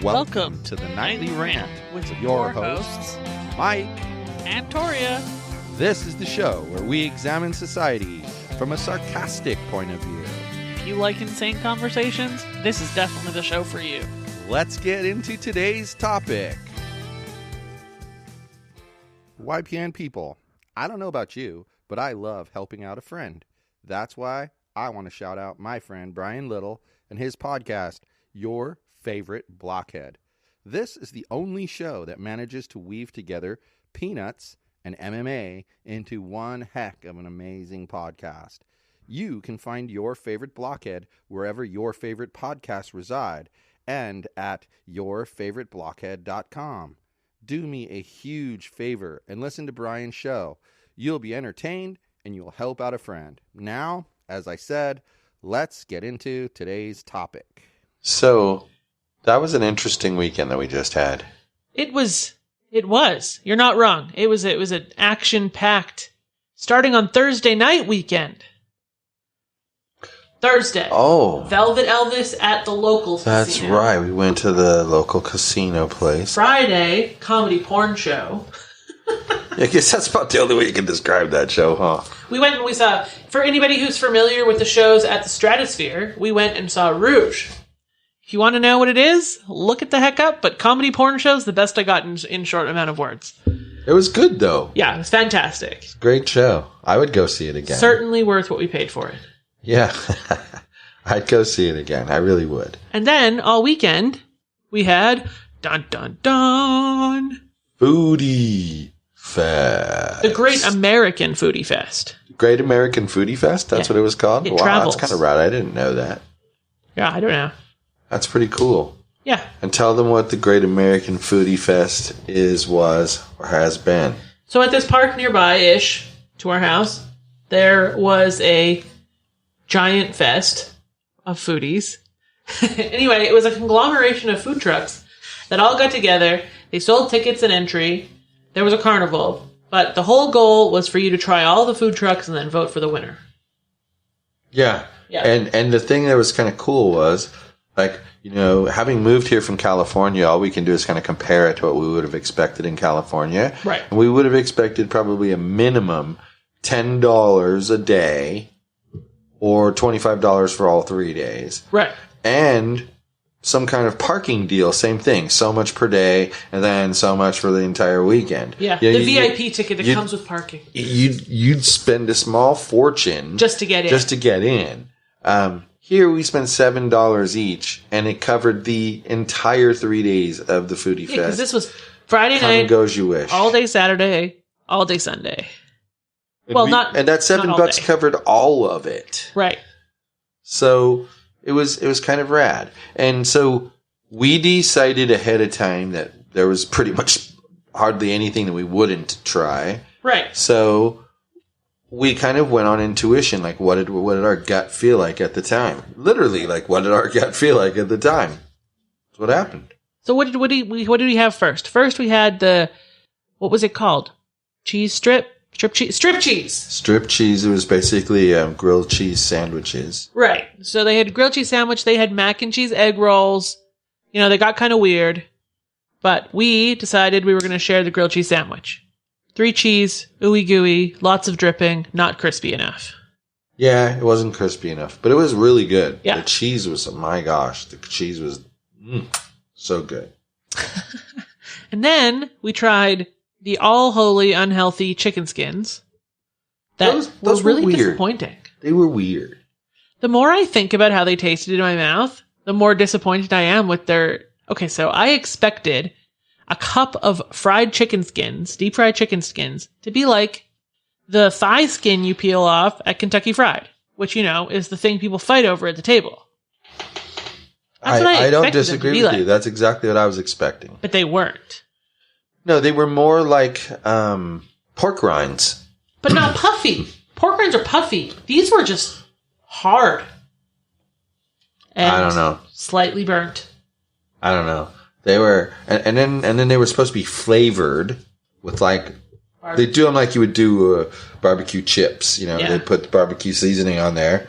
Welcome to the Nightly Rant with your hosts, Mike and Torya. This is the show where we examine society from a sarcastic point of view. If you like insane conversations, this is definitely the show for you. Let's get into today's topic. YPN people, I don't know about you, but I love helping out a friend. That's why I want to shout out my friend Brian Little and his podcast, Your Favorite Blockhead. This is the only show that manages to weave together peanuts and MMA into one heck of an amazing podcast. You can find Your Favorite Blockhead wherever your favorite podcasts reside and at yourfavoriteblockhead.com. Do me a huge favor and listen to Brian's show. You'll be entertained and you'll help out a friend. Now, as I said, let's get into today's topic. So, that was an interesting weekend that we just had. It was. You're not wrong. It was an action-packed, starting on Thursday night weekend. Thursday. Oh. Velvet Elvis at the local That's casino. right. We went to the local casino place. Friday, comedy porn show. I guess that's about the only way you can describe that show, huh? We went and we saw, for anybody who's familiar with the shows at the Stratosphere, we went and saw Rouge. If you want to know what it is, look it the heck up, but comedy porn show's the best I got in short amount of words. It was good, though. Yeah, it was fantastic. Great show. I would go see it again. Certainly worth what we paid for it. Yeah. I'd go see it again. I really would. And then, all weekend, we had dun dun dun Foodie Fest. the Great American Foodie Fest. Great American Foodie Fest? That's what it was called? It wow, travels. that's kind of rad. I didn't know that. Yeah, I don't know. That's pretty cool. Yeah. And tell them what the Great American Foodie Fest was, or has been. So at this park nearby-ish to our house, there was a giant fest of foodies. Anyway, it was a conglomeration of food trucks that all got together. They sold tickets and entry. There was a carnival. But the whole goal was for you to try all the food trucks and then vote for the winner. Yeah. Yeah. And the thing that was kind of cool was, like, you know, having moved here from California, all we can do is kind of compare it to what we would have expected in California. Right. And we would have expected probably a minimum $10 a day or $25 for all 3 days. Right. And some kind of parking deal, same thing. So much per day, and then so much for the entire weekend. Yeah, You know, the VIP ticket that comes with parking. You'd spend a small fortune Just to get in. Here we spent $7 each, and it covered the entire 3 days of the Foodie Fest. Because this was Friday Come night, and go as you wish. all day Saturday, all day Sunday. And Not that $7 not all day. covered all of it. Right. So it was kind of rad. And so we decided ahead of time that there was pretty much hardly anything that we wouldn't try. Right. So we kind of went on intuition, like what did our gut feel like at the time? Literally, like what did our gut feel like at the time? That's what happened. So what did we have first? First we had what was it called? Strip cheese. Strip cheese. It was basically grilled cheese sandwiches. Right. So they had grilled cheese sandwich. They had mac and cheese egg rolls. You know, they got kind of weird, but we decided we were going to share the grilled cheese sandwich. 3 cheese, ooey gooey, lots of dripping, not crispy enough. Yeah, it wasn't crispy enough, but it was really good. Yeah. The cheese was, my gosh, the cheese was so good. And then we tried the all holy unhealthy chicken skins. Those were were really weird. disappointing. They were weird. The more I think about how they tasted in my mouth, the more disappointed I am with their... Okay, so I expected a cup of fried chicken skins, deep fried chicken skins, to be like the thigh skin you peel off at Kentucky Fried, which, you know, is the thing people fight over at the table. That's what I don't expected them to disagree be with like. you. That's exactly what I was expecting. But they weren't. No, they were more like pork rinds. But not puffy. Pork rinds are puffy. These were just hard. And I don't know. Slightly burnt. I don't know. They were, and then they were supposed to be flavored with like they do them like you would do barbecue chips. You know, Yeah. they put barbecue seasoning on there.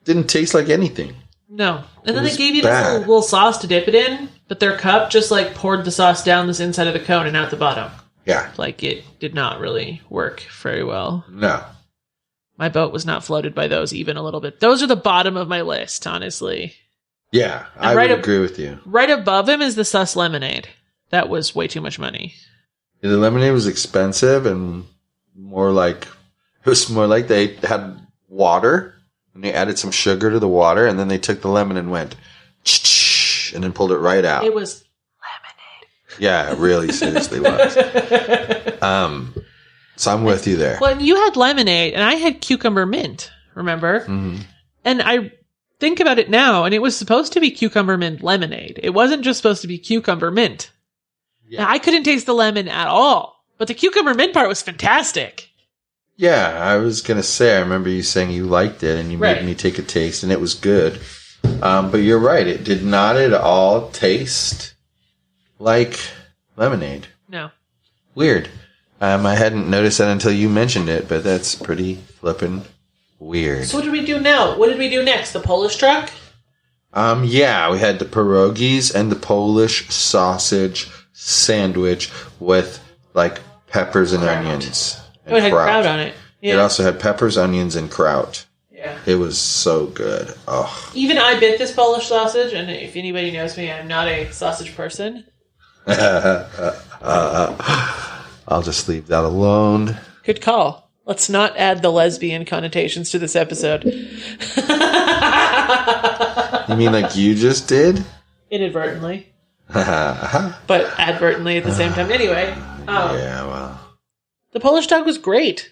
Didn't taste like anything. No. And then It they was gave you bad. this little sauce to dip it in. But their cup just like poured the sauce down this inside of the cone and out the bottom. Yeah. Like it did not really work very well. No. My boat was not floated by those even a little bit. Those are the bottom of my list, honestly. Yeah, And I would agree with you. Right above him is the sus lemonade. That was way too much money. Yeah, the lemonade was expensive and it was more like they had water and they added some sugar to the water and then they took the lemon and went and then pulled it right out. It was lemonade. Yeah, it really seriously was. So I'm with you there. Well, you had lemonade and I had cucumber mint, remember? Mm-hmm. And I think about it now, and it was supposed to be cucumber mint lemonade. It wasn't just supposed to be cucumber mint. Yeah. Now, I couldn't taste the lemon at all, but the cucumber mint part was fantastic. Yeah, I was going to say, I remember you saying you liked it and you Right. made me take a taste and it was good. But you're right, it did not at all taste like lemonade. No. Weird. I hadn't noticed that until you mentioned it, but that's pretty flippin' weird. So what did we do now? What did we do next? The Polish truck? Yeah, we had the pierogies and the Polish sausage sandwich with like peppers and onions. And Oh, it had kraut on it. Yeah. It also had peppers, onions, and kraut. Yeah. It was so good. Oh. Even I bit this Polish sausage, and if anybody knows me, I'm not a sausage person. I'll just leave that alone. Good call. Let's not add the lesbian connotations to this episode. You mean like you just did? Inadvertently. But advertently at the same time. Anyway. Yeah, well. The Polish dog was great.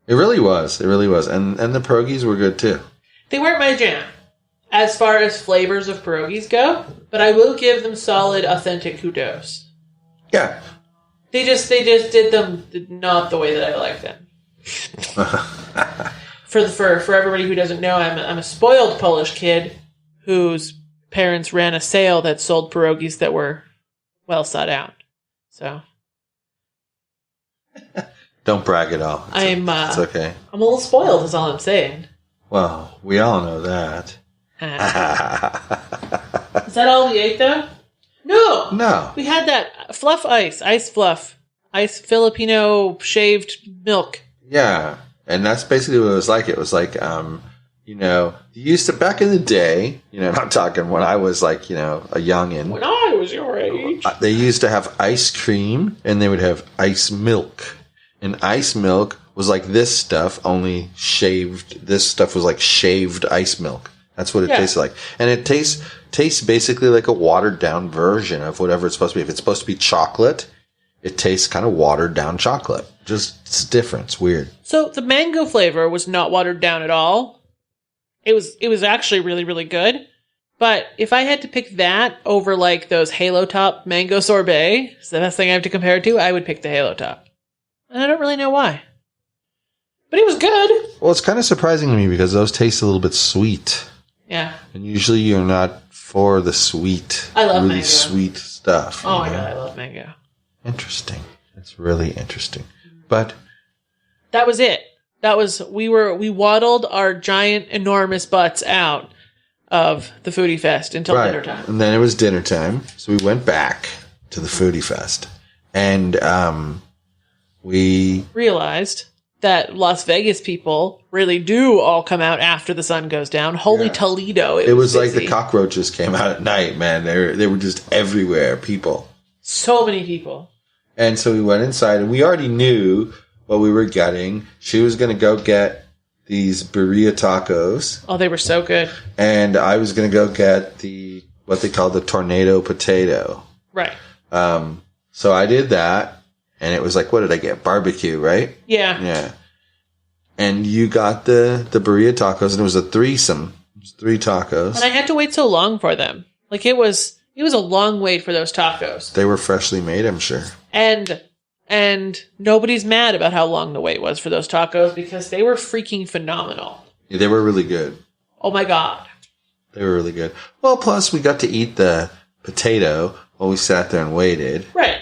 It really was. It really was. And the pierogies were good too. They weren't my jam as far as flavors of pierogies go, but I will give them solid, authentic kudos. Yeah. They just did them not the way that I like them. For everybody who doesn't know, I'm a spoiled Polish kid whose parents ran a sale that sold pierogies that were well sought out. So Don't brag at all. It's okay. I'm a little spoiled, is all I'm saying. Well, we all know that. Is that all we ate, though? No! No. We had that fluff ice fluff, ice Filipino shaved milk. Yeah. And that's basically what it was like. It was like, you used to, back in the day, I'm talking when I was like, a youngin'. When I was your age. They used to have ice cream and they would have ice milk. And ice milk was like this stuff, only shaved. This stuff was like shaved ice milk. That's what it tasted like. And it tastes basically like a watered down version of whatever it's supposed to be. If it's supposed to be chocolate, it tastes kind of watered down chocolate. Just, it's different. It's weird. So the mango flavor was not watered down at all. It was actually really, really good. But if I had to pick that over like those Halo Top mango sorbet, it's the best thing I have to compare it to, I would pick the Halo Top. And I don't really know why. But it was good. Well, it's kind of surprising to me because those taste a little bit sweet. Yeah. And usually you're not for the sweet, I love really mango. sweet stuff. Oh my god, I love mango. Interesting. It's really interesting. But that was it. We waddled our giant, enormous butts out of the Foodiefest until dinner time. And then it was dinner time, so we went back to the Foodiefest. And we realized that Las Vegas people really do all come out after the sun goes down. Holy Toledo. It was like the cockroaches came out at night, man. They were just everywhere, people. So many people. And so we went inside, and we already knew what we were getting. She was going to go get these birria tacos. Oh, they were so good. And I was going to go get what they call the tornado potato. Right. So I did that. And it was like, what did I get? Barbecue, right? Yeah. Yeah. And you got the birria tacos, and it was a threesome. It was 3 tacos. And I had to wait so long for them. Like, it was a long wait for those tacos. They were freshly made, I'm sure. And nobody's mad about how long the wait was for those tacos because they were freaking phenomenal. Yeah, they were really good. Oh my god. They were really good. Well, plus we got to eat the potato while we sat there and waited. Right.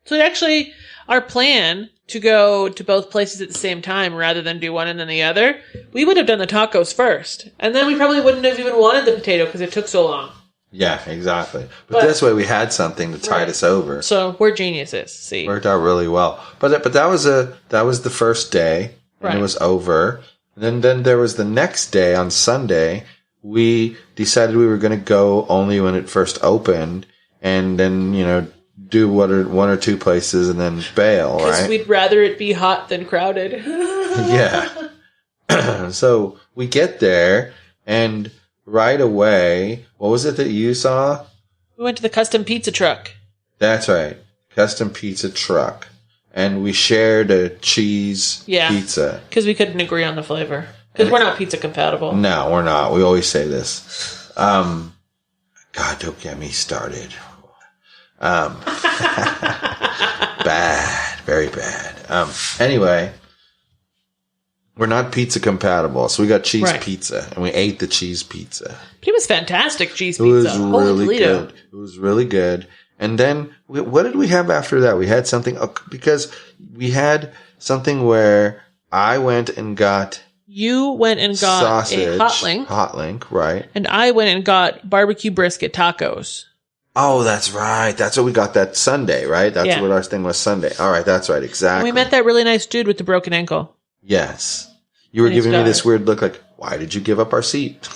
So actually, our plan to go to both places at the same time rather than do one and then the other, we would have done the tacos first. And then we probably wouldn't have even wanted the potato because it took so long. Yeah, exactly. But this way we had something to tide us over. So we're geniuses. See, worked out really well. But that was the first day, and it was over. And then there was the next day on Sunday. We decided we were going to go only when it first opened, and then do one or two places and then bail. Right? Because we'd rather it be hot than crowded. Yeah. So we get there, and right away, what was it that you saw? We went to the custom pizza truck. That's right. Custom pizza truck. And we shared a cheese pizza. Because we couldn't agree on the flavor. Because we're not pizza compatible. No, we're not. We always say this. God, don't get me started. Bad. Very bad. Anyway, we're not pizza compatible. So we got cheese pizza. And we ate the cheese pizza. But it was fantastic cheese pizza. It was really good. It was really good. And then, what did we have after that? We had something, because we had something where I went and got... You went and got sausage, a hot link. Hot link, right. And I went and got barbecue brisket tacos. Oh, that's right. That's what we got that Sunday, right? That's what our thing was Sunday. All right, that's right, exactly. And we met that really nice dude with the broken ankle. Yes. You were giving me this weird look like, why did you give up our seat?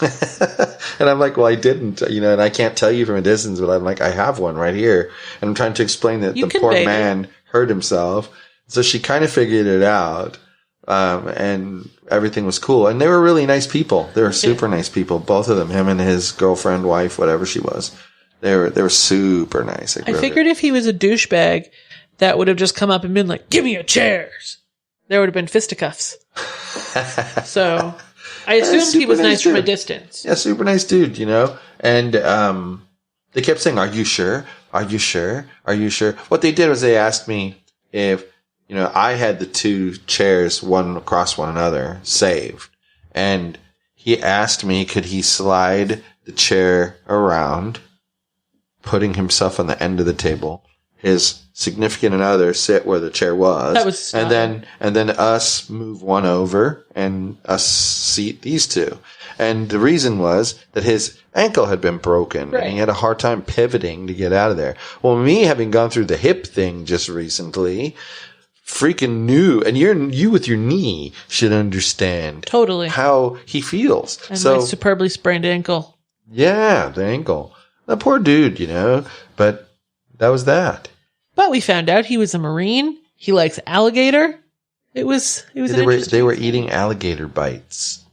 And I'm like, well, I didn't, and I can't tell you from a distance, but I'm like, I have one right here. And I'm trying to explain that the poor man hurt himself. So she kind of figured it out. And everything was cool. And they were really nice people. They were super nice people. Both of them, him and his girlfriend, wife, whatever she was. They were super nice. I figured if he was a douchebag, that would have just come up and been like, give me your chairs. There would have been fisticuffs. So I assumed he was nice from a distance. Yeah, super nice dude, And they kept saying, are you sure? Are you sure? Are you sure? What they did was they asked me if, I had the two chairs, one across one another, saved. And he asked me, could he slide the chair around, putting himself on the end of the table, his significant other sit where the chair was, and then us move one over and us seat these two. And the reason was that his ankle had been broken and he had a hard time pivoting to get out of there. Well, me having gone through the hip thing just recently, freaking knew, and you with your knee should understand totally how he feels. And my superbly sprained ankle. Yeah, the ankle. The poor dude, but that was that. But we found out he was a Marine. He likes alligator. It was they were eating alligator bites,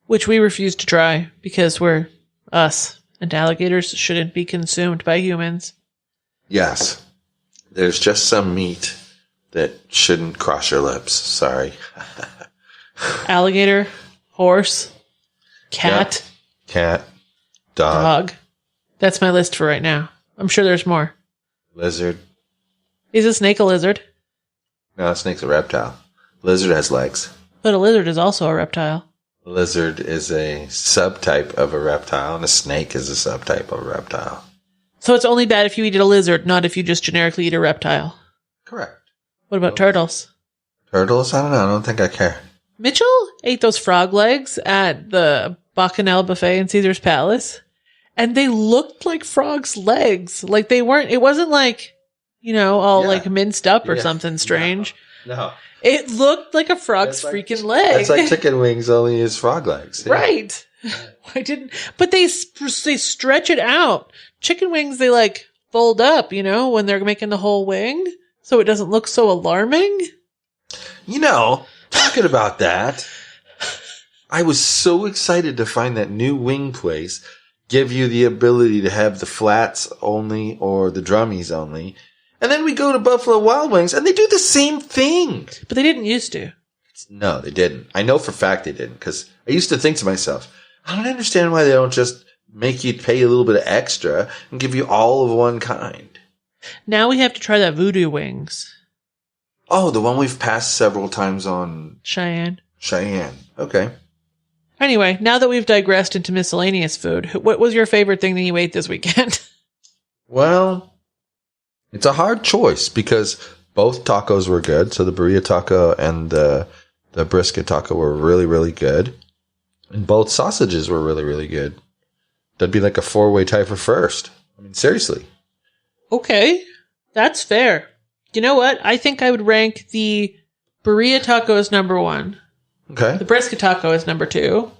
which we refused to try because we're us, and alligators shouldn't be consumed by humans. Yes. There's just some meat that shouldn't cross your lips. Sorry. Alligator, horse, cat. Yep. Cat, dog. That's my list for right now. I'm sure there's more. Lizard. Is a snake a lizard? No, a snake's a reptile. Lizard has legs. But a lizard is also a reptile. A lizard is a subtype of a reptile, and a snake is a subtype of a reptile. So it's only bad if you eat a lizard, not if you just generically eat a reptile. Correct. What about turtles? Turtles? I don't know. I don't think I care. Mitchell ate those frog legs at the Bacchanal buffet in Caesar's Palace, and they looked like frogs' legs. Like they weren't, it wasn't like, all like minced up or something strange. No. It looked like a frog's freaking leg. It's like chicken wings, only is frog legs. Yeah. Right. I didn't, but they stretch it out. Chicken wings, they like fold up, when they're making the whole wing. So it doesn't look so alarming. Talking about that, I was so excited to find that new wing place give you the ability to have the flats only or the drummies only. And then we go to Buffalo Wild Wings and they do the same thing. But they didn't used to. No, they didn't. I know for a fact they didn't, because I used to think to myself, I don't understand why they don't just make you pay a little bit of extra and give you all of one kind. Now we have to try that voodoo wings. Oh, the one we've passed several times on Cheyenne. Okay. Anyway, now that we've digressed into miscellaneous food, what was your favorite thing that you ate this weekend? Well, it's a hard choice because both tacos were good. So the burrito taco and the brisket taco were really, really good. And both sausages were really, really good. That'd be like a 4-way tie for first. I mean, seriously. Okay. That's fair. You know what? I think I would rank the burrito taco as number 1. Okay. The brisket taco is number 2.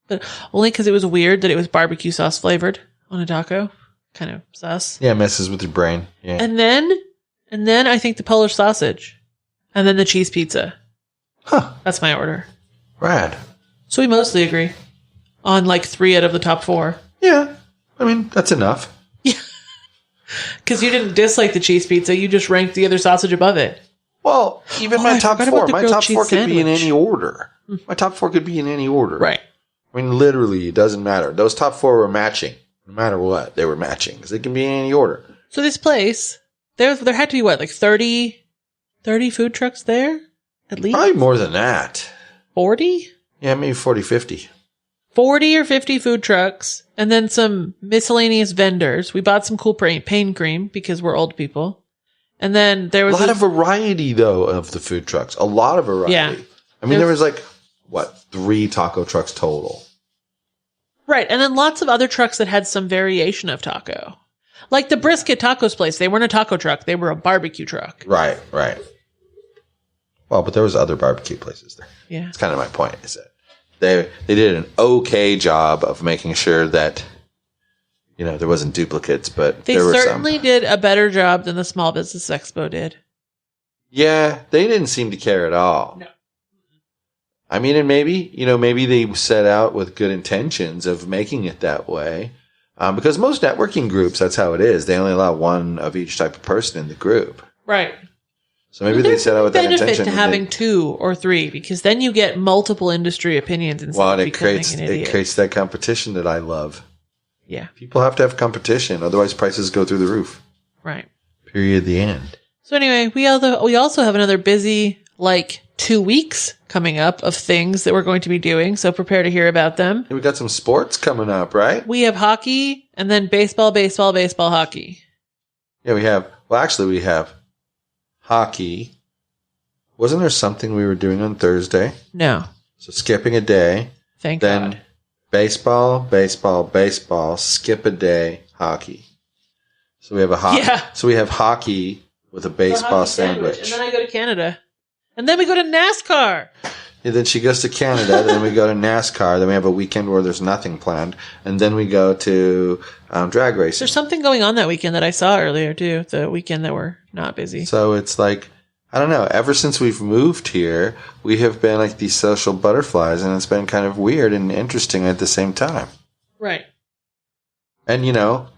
But only because it was weird that it was barbecue sauce flavored on a taco. Kind of sus. Yeah, it messes with your brain. Yeah. And then I think the Polish sausage. And then the cheese pizza. Huh. That's my order. Rad. So we mostly agree on like 3 out of the top 4. Yeah. I mean, that's enough. Yeah. Because you didn't dislike the cheese pizza. You just ranked the other sausage above it. Well, even my top 4. My top 4 could be in sandwich. any order. My top 4 could be in any order. Right. I mean, literally, it doesn't matter. Those top 4 were matching. No matter what, they were matching. Because they can be in any order. So this place, there had to be what, like 30 food trucks there? At least? Probably more than that. 40? Yeah, maybe 40, 50. 40 or 50 food trucks, and then some miscellaneous vendors. We bought some cool pain cream because we're old people. And then there was a lot of variety, though, of the food trucks. A lot of variety. Yeah. I mean, there was like, 3 taco trucks total. Right, and then lots of other trucks that had some variation of taco. Like the brisket tacos place. They weren't a taco truck. They were a barbecue truck. Right. Well, but there was other barbecue places there. Yeah. That's kind of my point, is that they did an okay job of making sure that, there wasn't duplicates, but they there were some. They certainly did a better job than the Small Business Expo did. Yeah, they didn't seem to care at all. No. I mean, and maybe they set out with good intentions of making it that way. Because most networking groups, that's how it is. They only allow 1 of each type of person in the group. Right. So maybe they set out with that intention. There's a benefit to having 2 or 3 because then you get multiple industry opinions instead of becoming an idiot. It creates that competition that I love. Yeah. People have to have competition, otherwise prices go through the roof. Right. Period. The end. So anyway, we also have another busy 2 weeks coming up of things that we're going to be doing. So prepare to hear about them. And we got some sports coming up, right? We have hockey and then baseball, hockey. Yeah, we have hockey. Wasn't there something we were doing on Thursday? No. So skipping a day. Thank then God. baseball, skip a day, hockey. So we have a hockey. Yeah. So we have hockey with a baseball sandwich. And then I go to Canada. And then we go to NASCAR. And then she goes to Canada. Then we go to NASCAR. Then we have a weekend where there's nothing planned. And then we go to drag racing. There's something going on that weekend that I saw earlier, too. The weekend that we're not busy. So it's like, I don't know. Ever since we've moved here, we have been like these social butterflies. And it's been kind of weird and interesting at the same time. Right. And,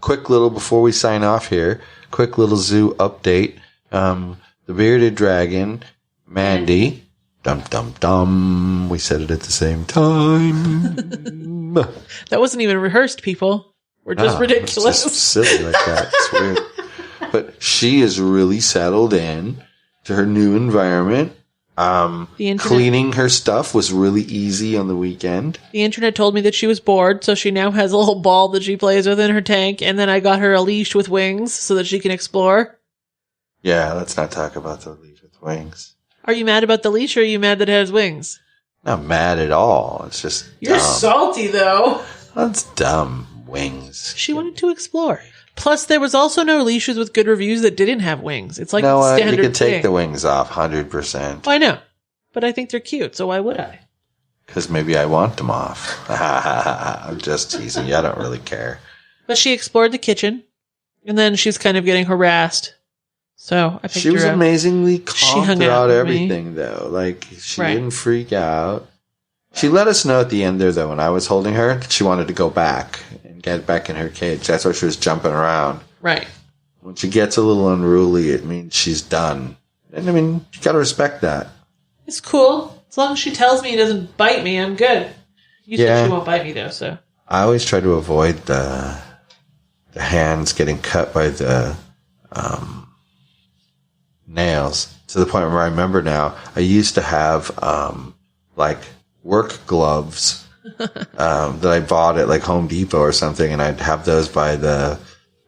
quick little, before we sign off here, quick little zoo update. The bearded dragon, Mandy, dum. We said it at the same time. That wasn't even rehearsed, people. We're just ridiculous. It's just silly like that. It's weird. But she is really settled in to her new environment. Cleaning her stuff was really easy on the weekend. The internet told me that she was bored, so she now has a little ball that she plays with in her tank, and then I got her a leash with wings so that she can explore. Yeah, let's not talk about the leash with wings. Are you mad about the leash, or are you mad that it has wings? Not mad at all. It's just You're dumb. salty, though. That's dumb. Wings. She wanted to explore. Plus, there was also no leashes with good reviews that didn't have wings. It's like no, the standard you can take thing. the wings off, 100%. I know, but I think they're cute, so why would I? Because maybe I want them off. I'm just teasing you. I don't really care. But she explored the kitchen, and then she's kind of getting harassed. So I picked She was her up. amazingly calm hung out throughout with everything, though. Like, she Right. didn't freak out. She let us know at the end there, though, when I was holding her, that she wanted to go back and get back in her cage. That's why she was jumping around. Right. When she gets a little unruly, it means she's done. And, I mean, you gotta respect that. It's cool. As long as she tells me he doesn't bite me, I'm good. You said she won't bite me, though, so. I always try to avoid the hands getting cut by the nails, to the point where I remember now, I used to have like work gloves that I bought at like Home Depot or something, and I'd have those by the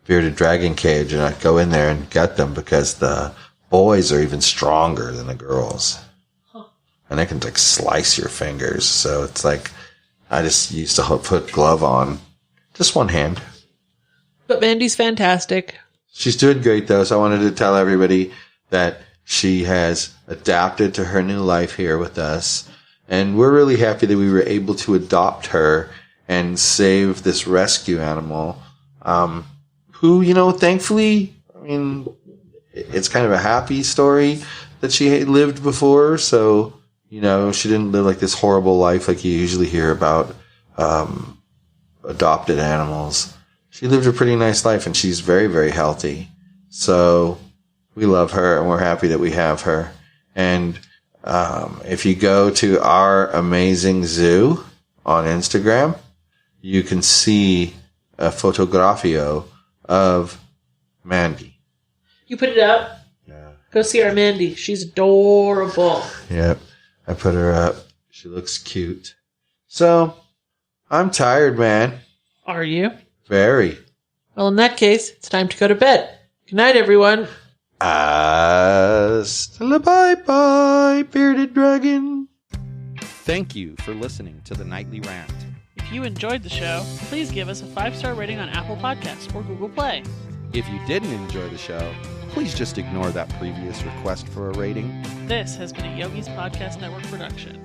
bearded dragon cage, and I'd go in there and get them because the boys are even stronger than the girls. And they can like slice your fingers. So it's like, I just used to put glove on Just one hand. But Mandy's fantastic. She's doing great, though, so I wanted to tell everybody that she has adapted to her new life here with us. And we're really happy that we were able to adopt her and save this rescue animal, who, thankfully, it's kind of a happy story that she had lived before. So, she didn't live like this horrible life like you usually hear about adopted animals. She lived a pretty nice life, and she's very, very healthy. So we love her, and we're happy that we have her. And if you go to our amazing zoo on Instagram, you can see a photografio of Mandy. You put it up? Yeah. Go see our Mandy. She's adorable. Yep. I put her up. She looks cute. So, I'm tired, man. Are you? Very. Well, in that case, it's time to go to bed. Good night, everyone. Hasta la bye-bye, bearded dragon. Thank you for listening to the Nightly Rant. If you enjoyed the show, please give us a 5-star rating on Apple Podcasts or Google Play. If you didn't enjoy the show, please just ignore that previous request for a rating. This has been a Yogi's Podcast Network production.